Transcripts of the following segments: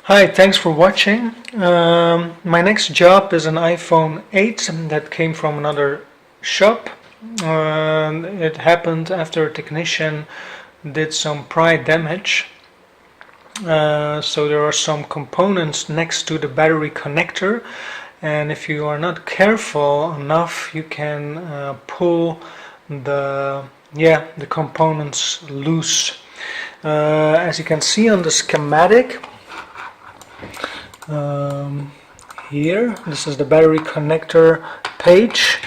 Hi, thanks for watching. My next job is an iPhone 8 that came from another shop. It happened after a technician did some pry damage. So there are some components next to the battery connector, and if you are not careful enough, you can pull the components loose. As you can see on the schematic, here, this is the battery connector page,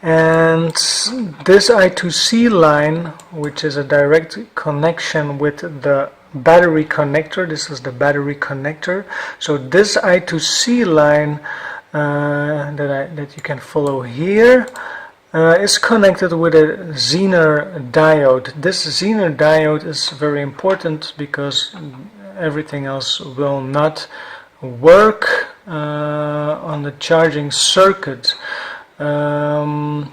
and this I2C line, which is a direct connection with the battery connector, this is the battery connector. So this I2C line that you can follow here is connected with a Zener diode. This Zener diode is very important because everything else will not work on the charging circuit. So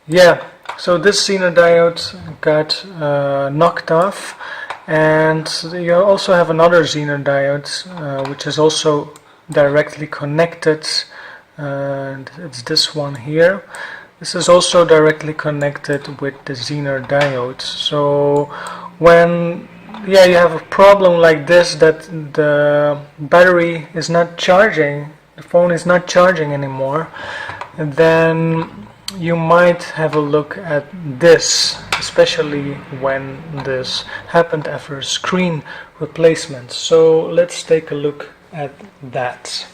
this Zener diode got knocked off, and you also have another Zener diode which is also directly connected, and it's this one here. This is also directly connected with the Zener diode. So when you have a problem like this, that the battery is not charging, the phone is not charging anymore, then you might have a look at this, especially when this happened after a screen replacement. So let's take a look at that.